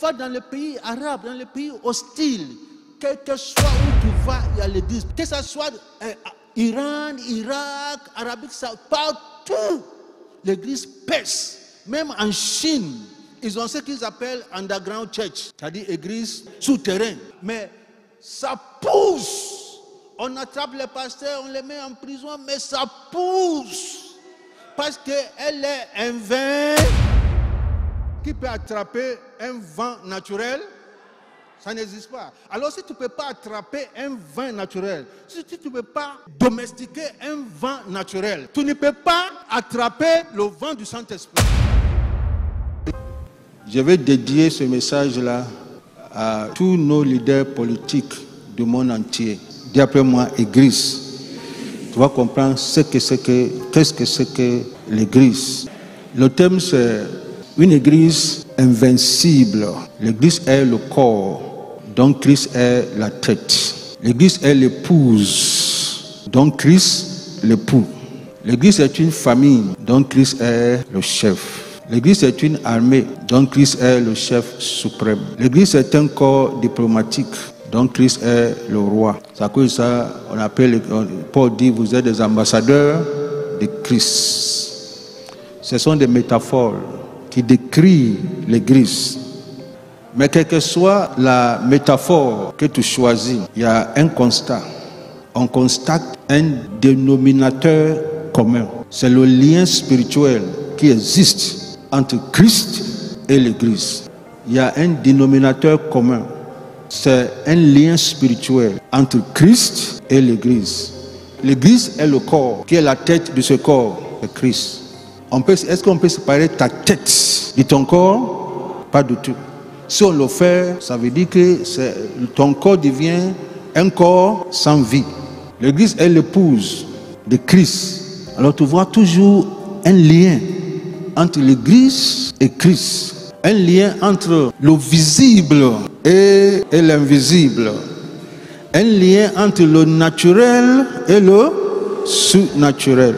Va dans les pays arabes, dans les pays hostiles. Quel que soit où tu vas, il y a l'église. Que ce soit Iran, Irak, Arabie Saoudite, partout, l'église perce. Même en Chine, ils ont ce qu'ils appellent underground church, c'est-à-dire église souterraine. Mais ça pousse. On attrape les pasteurs, on les met en prison, mais ça pousse. Parce qu'elle est un vin qui peut attraper un vent naturel. Ça n'existe pas. Alors si tu ne peux pas attraper un vin naturel, si tu ne peux pas domestiquer un vin naturel, tu ne peux pas attraper le vent du Saint-Esprit. Je vais dédier ce message-là à tous nos leaders politiques du monde entier. Dis après moi, Église. Tu vas comprendre qu'est-ce que c'est que l'Église. Le thème c'est une Église invincible. L'Église est le corps, donc Christ est la tête. L'Église est l'épouse, donc Christ l'époux. L'Église est une famille, donc Christ est le chef. L'Église est une armée, donc Christ est le chef suprême. L'Église est un corps diplomatique, donc Christ est le roi. C'est à cause de ça on appelle, Paul dit, vous êtes des ambassadeurs de Christ. Ce sont des métaphores qui décrivent l'Église. Mais quelle que soit la métaphore que tu choisis, il y a un constat. On constate un dénominateur commun. C'est le lien spirituel qui existe entre Christ et l'Église. Il y a un dénominateur commun. C'est un lien spirituel entre Christ et l'Église. L'Église est le corps. Qui est la tête de ce corps? C'est Christ. Est-ce qu'on peut séparer ta tête de ton corps? Pas du tout. Si on le fait, ça veut dire que ton corps devient un corps sans vie. L'Église est l'épouse de Christ. Alors tu vois toujours un lien entre l'Église et Christ. Un lien entre le visible et l'invisible. Un lien entre le naturel et le surnaturel.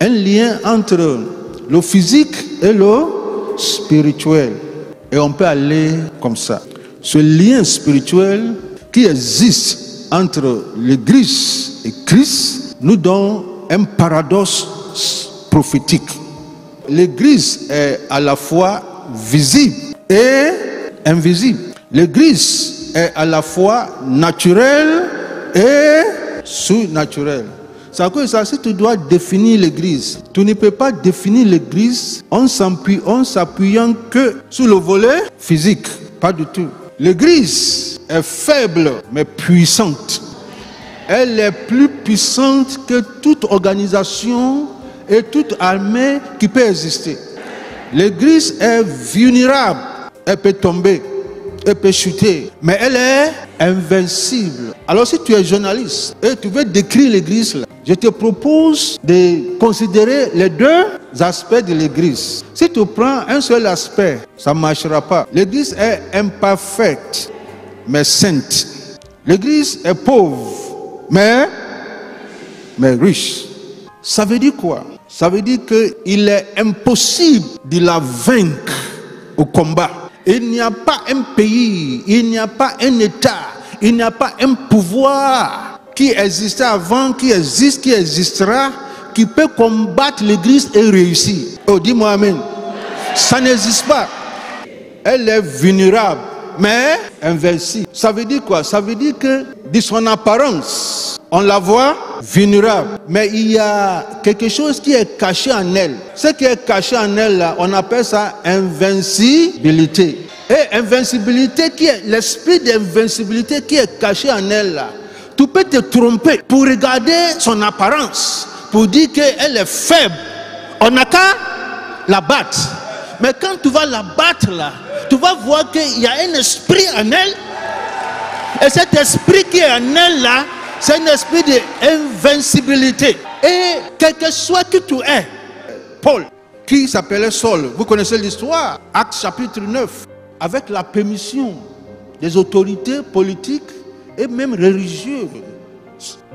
Un lien entre le physique et le spirituel. Et on peut aller comme ça. Ce lien spirituel qui existe entre l'Église et Christ nous donne un paradoxe prophétique. L'Église est à la fois visible et invisible. L'Église est à la fois naturelle et surnaturelle. C'est à cause de ça, si tu dois définir l'Église, tu ne peux pas définir l'Église en s'appuyant que sur le volet physique. Pas du tout. L'Église est faible mais puissante. Elle est plus puissante que toute organisation et toute armée qui peut exister. L'Église est vulnérable. Elle peut tomber, elle peut chuter, mais elle est invincible. Alors si tu es journaliste et tu veux décrire l'Église, je te propose de considérer les deux aspects de l'Église. Si tu prends un seul aspect, ça ne marchera pas. L'Église est imparfaite, mais sainte. L'Église est pauvre, mais riche. Ça veut dire quoi? Ça veut dire qu'il est impossible de la vaincre au combat. Il n'y a pas un pays, il n'y a pas un État, il n'y a pas un pouvoir qui existait avant, qui existe, qui existera, qui peut combattre l'Église et réussir. Oh, dis-moi amen. Ça n'existe pas. Elle est vulnérable, mais invincible. Ça veut dire quoi? Ça veut dire que de son apparence, on la voit vulnérable, mais il y a quelque chose qui est caché en elle. Ce qui est caché en elle, là, on appelle ça invincibilité. Et invincibilité, qui est l'esprit d'invincibilité qui est caché en elle, là. Tu peux te tromper pour regarder son apparence, pour dire qu'elle est faible. On n'a qu'à la battre. Mais quand tu vas la battre, là, tu vas voir qu'il y a un esprit en elle. Et cet esprit qui est en elle, là, c'est un esprit d'invincibilité. Et quel que soit que tu es, Paul, qui s'appelait Saul, vous connaissez l'histoire, Actes chapitre 9, avec la permission des autorités politiques et même religieuses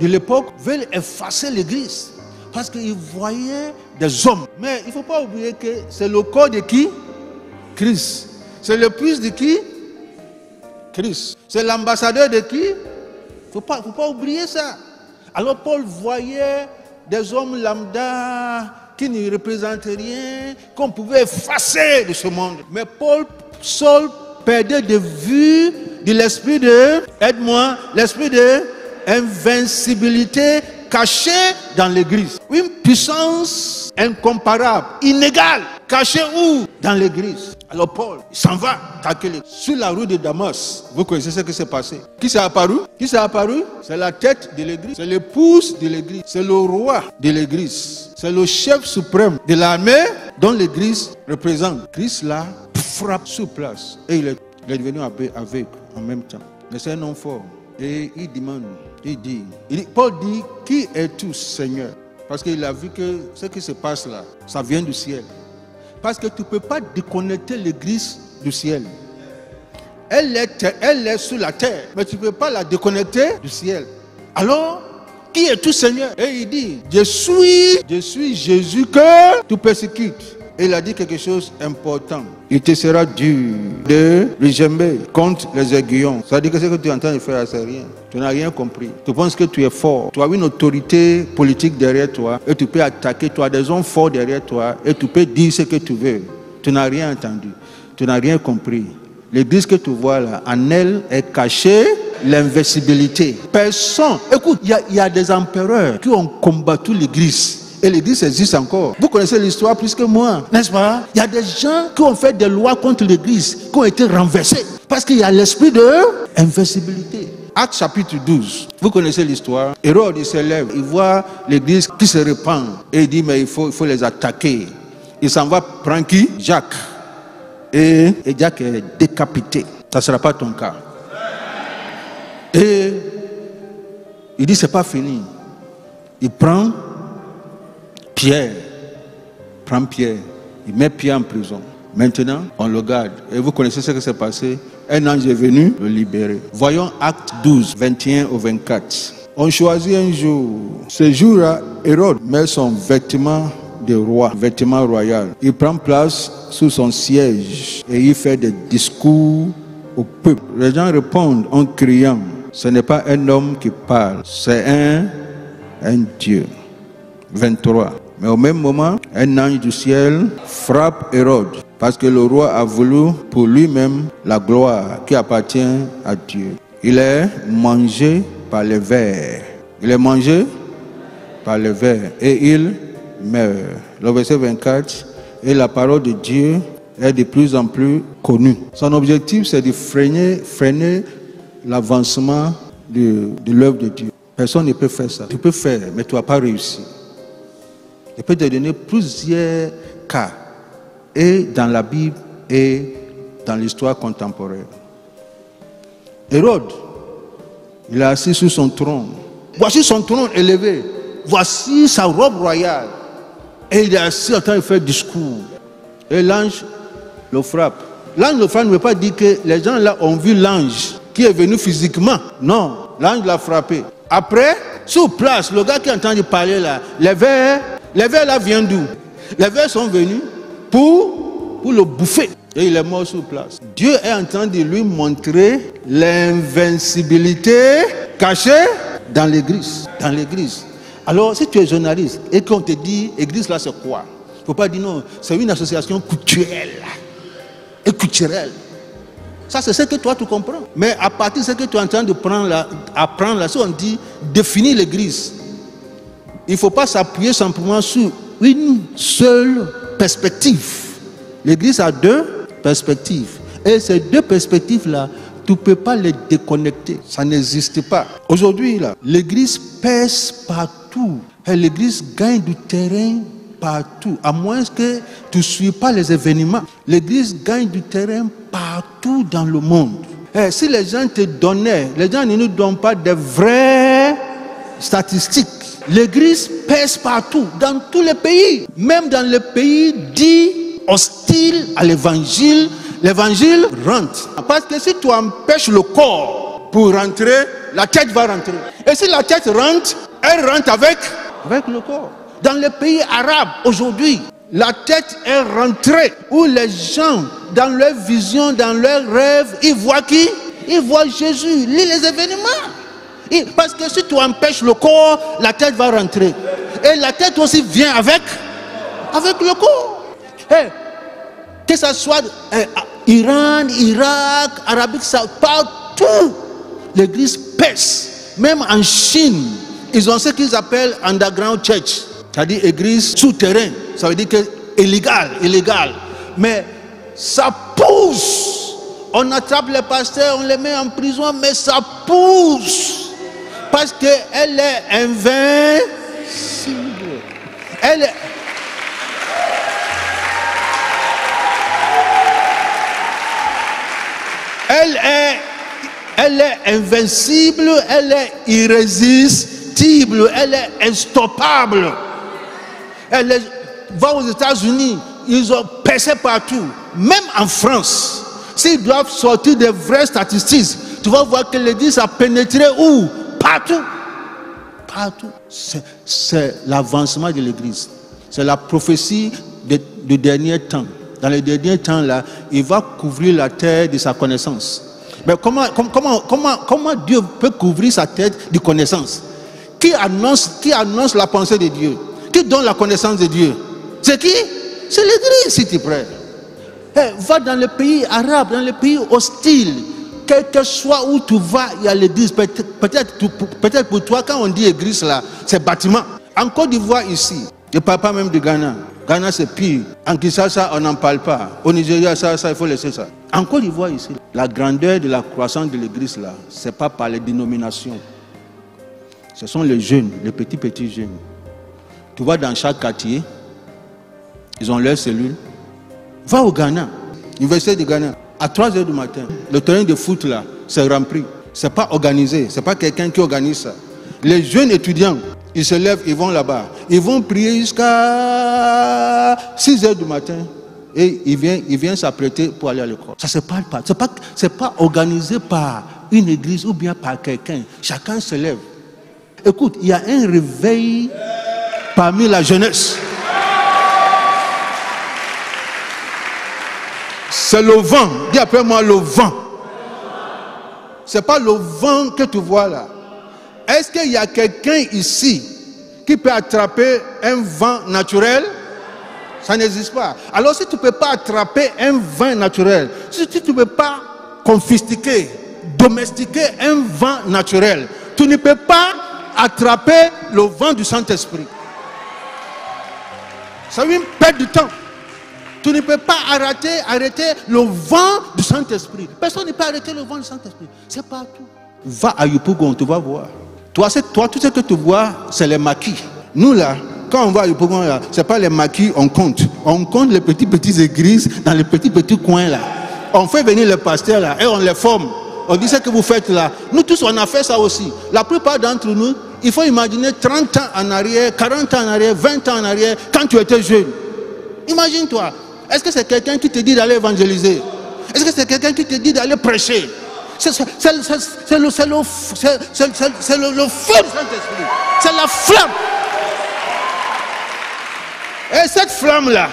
de l'époque, veulent effacer l'Église. Parce qu'ils voyaient des hommes. Mais il ne faut pas oublier que c'est le corps de qui? Christ. C'est l'épouse de qui? Christ. C'est l'ambassadeur de qui? Faut pas oublier ça. Alors Paul voyait des hommes lambda qui ne représentaient rien, qu'on pouvait effacer de ce monde. Mais Paul seul perdait de vue de l'esprit de, aide-moi, l'esprit de invincibilité caché dans l'église. Une puissance incomparable, inégale, cachée où? Dans l'église. Alors Paul, il s'en va calculer. Sur la rue de Damas, vous connaissez ce qui s'est passé. Qui s'est apparu? Qui s'est apparu? C'est la tête de l'église, c'est l'épouse de l'église, c'est le roi de l'église, c'est le chef suprême de l'armée dont l'église représente. Christ là frappe sur place et il est devenu aveugle en même temps. Mais c'est un homme fort. Et il demande, Paul dit, qui es-tu, Seigneur? Parce qu'il a vu que ce qui se passe là, ça vient du ciel. Parce que tu ne peux pas déconnecter l'église du ciel. Elle est sur la terre, mais tu ne peux pas la déconnecter du ciel. Alors, qui es-tu, Seigneur? Et il dit, je suis Jésus que tu persécutes. Et il a dit quelque chose d'important. Il te sera dur de regember contre les aiguillons. Ça veut dire que ce que tu es en train de faire, c'est rien. Tu n'as rien compris. Tu penses que tu es fort. Tu as une autorité politique derrière toi et tu peux attaquer. Tu as des hommes forts derrière toi et tu peux dire ce que tu veux. Tu n'as rien entendu. Tu n'as rien compris. L'église que tu vois là, en elle est cachée l'invincibilité. Personne. Écoute, il y a des empereurs qui ont combattu l'église. Et l'église existe encore. Vous connaissez l'histoire plus que moi, n'est-ce pas? Il y a des gens qui ont fait des lois contre l'église, qui ont été renversés. Parce qu'il y a l'esprit de invincibilité. Actes chapitre 12. Vous connaissez l'histoire. Hérode, il s'élève, il voit l'église qui se répand. Et il dit, mais il faut les attaquer. Il s'en va prendre qui? Jacques. Et Jacques est décapité. Ça ne sera pas ton cas. Et il dit, c'est pas fini. Il prend Pierre, il met Pierre en prison. Maintenant, on le garde. Et vous connaissez ce qui s'est passé. Un ange est venu le libérer. Voyons Actes 12, 21 au 24. On choisit un jour. Ce jour-là, Hérode met son vêtement de roi, vêtement royal. Il prend place sous son siège et il fait des discours au peuple. Les gens répondent en criant. Ce n'est pas un homme qui parle, c'est un Dieu. 23. Mais au même moment, un ange du ciel frappe Hérode parce que le roi a voulu pour lui-même la gloire qui appartient à Dieu. Il est mangé par les vers. Il est mangé par les vers et il meurt. Le verset 24, et la parole de Dieu est de plus en plus connue. Son objectif, c'est de freiner l'avancement de l'œuvre de Dieu. Personne ne peut faire ça. Tu peux faire, mais tu ne vas pas réussir. Je peux te donner plusieurs cas, et dans la Bible et dans l'histoire contemporaine. Hérode, il est assis sur son trône. Voici son trône élevé. Voici sa robe royale. Et il est assis en train de faire discours. Et l'ange le frappe. L'ange le frappe ne veut pas dire que les gens là ont vu l'ange qui est venu physiquement. Non, l'ange l'a frappé. Après, sur place, le gars qui est en train de parler là, les vers là viennent d'où? Les vers sont venus pour le bouffer. Et il est mort sur place. Dieu est en train de lui montrer l'invincibilité cachée dans l'église. Dans l'église. Alors, si tu es journaliste et qu'on te dit, église là c'est quoi? Il ne faut pas dire non, c'est une association culturelle. Et culturelle. Ça, c'est ce que toi tu comprends. Mais à partir de ce que tu es en train de apprendre là, si on dit définir l'église, il ne faut pas s'appuyer simplement sur une seule perspective. L'église a deux perspectives. Et ces deux perspectives-là, tu ne peux pas les déconnecter. Ça n'existe pas. Aujourd'hui, là, l'église pèse partout. Et l'église gagne du terrain partout. À moins que tu ne suives pas les événements. L'église gagne du terrain partout dans le monde. Et si les gens te donnaient, les gens ne nous donnent pas des vraies statistiques. L'église pèse partout, dans tous les pays. Même dans les pays dits hostiles à l'évangile, l'évangile rentre. Parce que si tu empêches le corps pour rentrer, la tête va rentrer. Et si la tête rentre, elle rentre avec le corps. Dans les pays arabes aujourd'hui, La tête est rentrée, où les gens, dans leur vision, dans leurs rêves, ils voient qui? Ils voient Jésus. Lis les événements. Parce que si tu empêches le corps, la tête va rentrer. Et la tête aussi vient avec le corps. Que ce soit Iran, Irak, Arabie Saoudite, partout, l'église pèse. Même en Chine, ils ont ce qu'ils appellent underground church, c'est-à-dire église souterraine. Ça veut dire que illégal. Mais ça pousse. On attrape les pasteurs, on les met en prison, mais ça pousse. Parce qu'elle est invincible. Elle est invincible, elle est irrésistible, elle est instoppable. Va aux États-Unis, ils ont percé partout, même en France. S'ils doivent sortir des vraies statistiques, tu vas voir que l'église a pénétré où? Partout. C'est l'avancement de l'église. C'est la prophétie du dernier temps. Dans les derniers temps là, il va couvrir la terre de sa connaissance. Mais comment Dieu peut couvrir sa tête de connaissance? Qui annonce la pensée de Dieu? Qui donne la connaissance de Dieu? C'est qui? C'est l'église, si tu prêt. Va dans les pays arabes, dans les pays hostiles. Quel que soit où tu vas, il y a l'église. Peut-être pour toi, quand on dit église là, c'est bâtiment. En Côte d'Ivoire ici, je ne parle pas même du Ghana. Ghana c'est pire. En Kinshasa, on n'en parle pas. Au Nigeria, ça, il faut laisser ça. En Côte d'Ivoire ici, la grandeur de la croissance de l'église là, c'est pas par les dénominations. Ce sont les jeunes, les petits jeunes. Tu vois dans chaque quartier, ils ont leurs cellules. Va au Ghana, l'université du Ghana, à 3h du matin, le terrain de foot là, c'est rempli. C'est pas organisé, c'est pas quelqu'un qui organise ça. Les jeunes étudiants, ils se lèvent, ils vont là-bas. Ils vont prier jusqu'à 6h du matin. Et ils viennent s'apprêter pour aller à l'école. Ça se parle pas. C'est pas organisé par une église ou bien par quelqu'un. Chacun se lève. Écoute, il y a un réveil parmi la jeunesse. C'est le vent. Dis après moi le vent. C'est pas le vent que tu vois là. Est-ce qu'il y a quelqu'un ici qui peut attraper un vent naturel? Ça n'existe pas. Alors si tu ne peux pas attraper un vent naturel, si tu ne peux pas confisquer, domestiquer un vent naturel, tu ne peux pas attraper le vent du Saint-Esprit. Ça veut dire une perte de temps. Tu ne peux pas arrêter le vent du Saint-Esprit. Personne ne peut arrêter le vent du Saint-Esprit. C'est partout. Va à Yopougon, tu vas voir. Toi, tout ce que tu vois, c'est les maquis. Nous là, quand on va à Yopougon, ce n'est pas les maquis, on compte. On compte les petites églises dans les petits coins là. On fait venir les pasteurs là et on les forme. On dit ce que vous faites là. Nous tous, on a fait ça aussi. La plupart d'entre nous, il faut imaginer 30 ans en arrière, 40 ans en arrière, 20 ans en arrière, quand tu étais jeune. Imagine-toi. Est-ce que c'est quelqu'un qui te dit d'aller évangéliser? Est-ce que c'est quelqu'un qui te dit d'aller prêcher? C'est le feu du Saint-Esprit. C'est la flamme. Et cette flamme-là,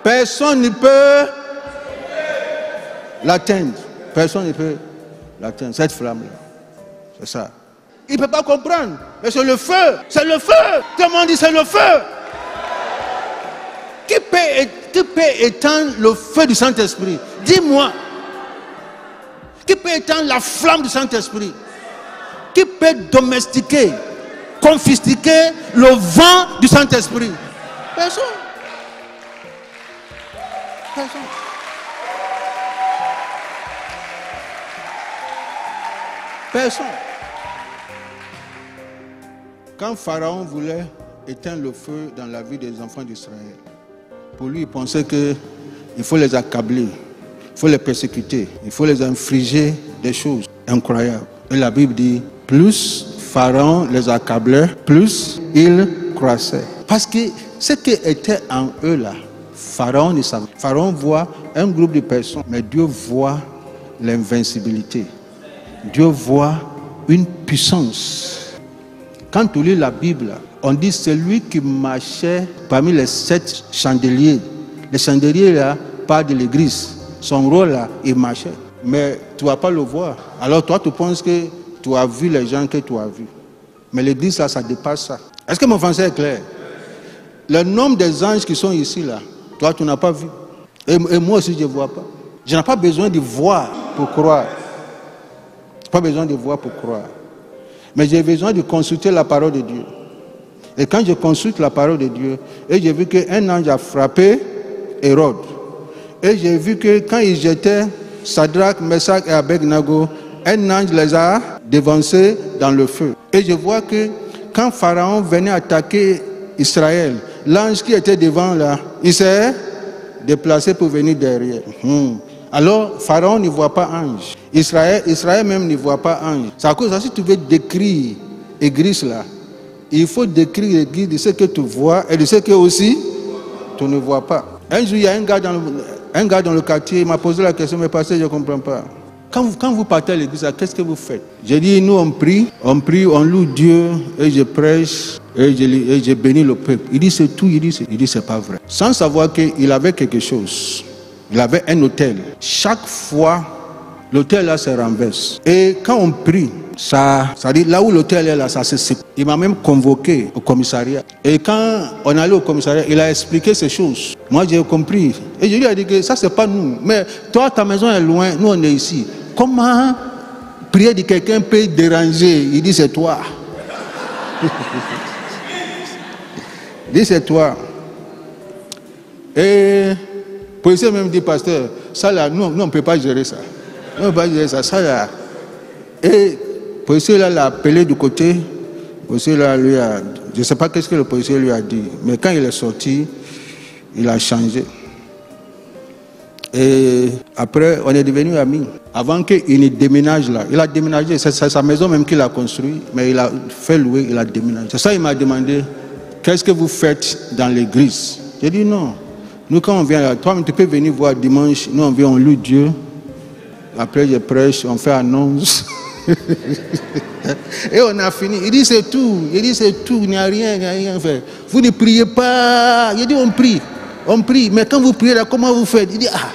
personne ne peut l'atteindre. Personne ne peut l'atteindre. Cette flamme-là. C'est ça. Il ne peut pas comprendre. Mais c'est le feu. C'est le feu. Tout le monde dit c'est le feu. Qui peut éteindre le feu du Saint-Esprit? Dis-moi. Qui peut éteindre la flamme du Saint-Esprit? Qui peut domestiquer, confisquer le vent du Saint-Esprit? Personne. Personne. Personne. Quand Pharaon voulait éteindre le feu dans la vie des enfants d'Israël, pour lui, il pensait qu'il faut les accabler, il faut les persécuter, il faut les infliger des choses incroyables. Et la Bible dit, plus Pharaon les accablait, plus ils croissaient. Parce que ce qui était en eux là, Pharaon ne savait. Pharaon voit un groupe de personnes, mais Dieu voit l'invincibilité. Dieu voit une puissance. Quand tu lis la Bible, On dit celui qui marchait parmi les 7 chandeliers. Les chandeliers là, parlent de l'église. Son rôle là, il marchait. Mais tu ne vas pas le voir. Alors toi, tu penses que tu as vu les gens que tu as vus. Mais l'église là, ça dépasse ça. Est-ce que mon français est clair? Le nombre des anges qui sont ici là, toi, tu n'as pas vu. Et moi aussi, je ne vois pas. Je n'ai pas besoin de voir pour croire. Pas besoin de voir pour croire. Mais j'ai besoin de consulter la parole de Dieu. Et quand je consulte la parole de Dieu, et j'ai vu qu'un ange a frappé Hérode. Et j'ai vu que quand ils jetaient Shadrach, Meshach et Abednego, un ange les a dévancés dans le feu. Et je vois que quand Pharaon venait attaquer Israël, l'ange qui était devant là, il s'est déplacé pour venir derrière. Alors, Pharaon ne voit pas ange. Israël même ne voit pas ange. C'est à cause de ça, si tu veux décrire l'église là, il faut décrire l'église de ce que tu vois et de ce que aussi tu ne vois pas. Un jour, il y a un gars dans le quartier, il m'a posé la question, mais pasteur, je ne comprends pas. Quand vous partez à l'église, qu'est-ce que vous faites? J'ai dit, nous on prie, on loue Dieu, et je prêche, et je bénis le peuple. Il dit, c'est tout, il dit, c'est pas vrai. Sans savoir qu'il avait quelque chose. Il avait un autel. Chaque fois, l'autel là se renverse. Et quand on prie, ça dit là où l'autel est là, ça se sépare. Il m'a même convoqué au commissariat. Et quand on allait au commissariat, il a expliqué ces choses. Moi, j'ai compris. Et je lui ai dit que ça, c'est pas nous. Mais toi, ta maison est loin, nous, on est ici. Comment prier de quelqu'un peut déranger? Il dit, c'est toi. Il dit, c'est toi. Et le policier même dit, pasteur, ça là, nous, on ne peut pas gérer ça. On ne peut pas gérer ça. Ça là. Et le policier là l'a appelé du côté. Le policier là lui a. Je ne sais pas qu'est-ce que le policier lui a dit. Mais quand il est sorti, il a changé. Et après, on est devenus amis. Avant qu'il ne déménage là, il a déménagé. C'est sa maison même qu'il a construite, mais il a fait louer, il a déménagé. C'est ça, il m'a demandé, qu'est-ce que vous faites dans l'église? J'ai dit non. Nous, quand on vient là, toi, tu peux venir voir dimanche. Nous, on vient, on loue Dieu. Après, je prêche, on fait annonce. Et on a fini. Il dit, c'est tout. Il dit, c'est tout. Il n'y a rien à faire. Vous ne priez pas. Il dit, on prie. On prie. Mais quand vous priez là, comment vous faites? Il dit, ah,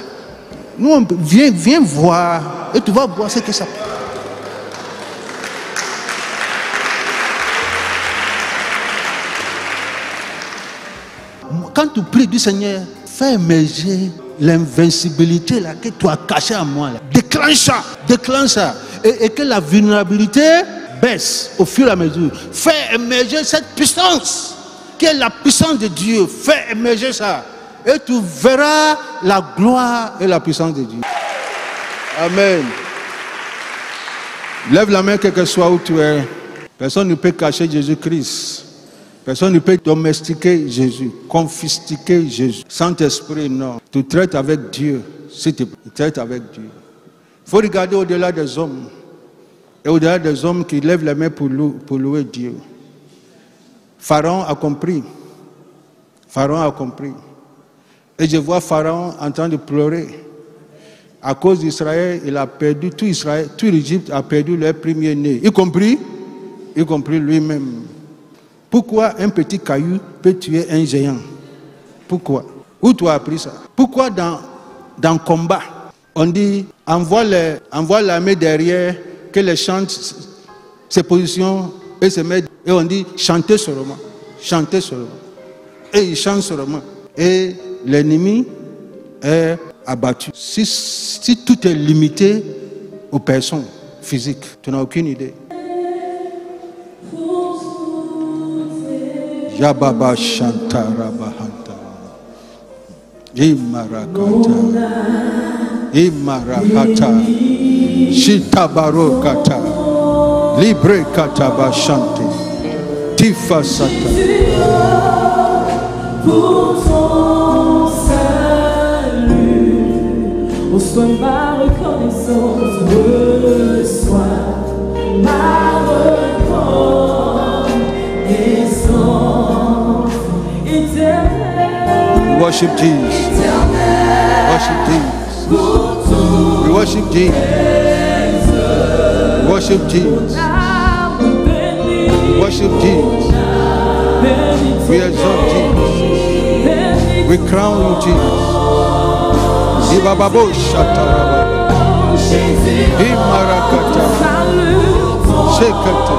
nous, viens voir. Et tu vas voir ce que ça peut. Quand tu pries du Seigneur, fais émerger l'invincibilité là que tu as cachée à moi. Là. Déclenche ça. Et que la vulnérabilité baisse au fur et à mesure. Fais émerger cette puissance qui est la puissance de Dieu. Fais émerger ça. Et tu verras la gloire et la puissance de Dieu. Amen. Lève la main quel que soit où tu es. Personne ne peut cacher Jésus-Christ. Personne ne peut domestiquer Jésus, confisquer Jésus. Saint-Esprit, non. Tu traites avec Dieu. Si tu traites avec Dieu. Il faut regarder au-delà des hommes. Et au-delà des hommes qui lèvent les mains pour louer Dieu. Pharaon a compris. Pharaon a compris. Et je vois Pharaon en train de pleurer. À cause d'Israël, il a perdu, tout Israël, tout l'Égypte a perdu leur premier-né. Y compris lui-même. Pourquoi un petit caillou peut tuer un géant? Pourquoi? Où tu as appris ça? Pourquoi dans le combat, on dit, envoie l'armée derrière, que les chantent se positionnent et se mettent, et on dit, chantez seulement. Chantez seulement. Et ils chantent seulement. Et l'ennemi est abattu. Si tout est limité aux personnes physiques, tu n'as aucune idée. Yababa Shantara Bahanta Imarakata Shitabarokata Libre Kataba Shanti Tifa Sata. Pour ton salut, reçois ma reconnaissance, reçois ma reconnaissance éternelle. Worship Jesus. Worship Jesus. We worship Jesus. Worship Jesus. Worship Jesus. We exalt Jesus. We crown you, Jesus. Ibababo shataraba. Imarakata. Shekata.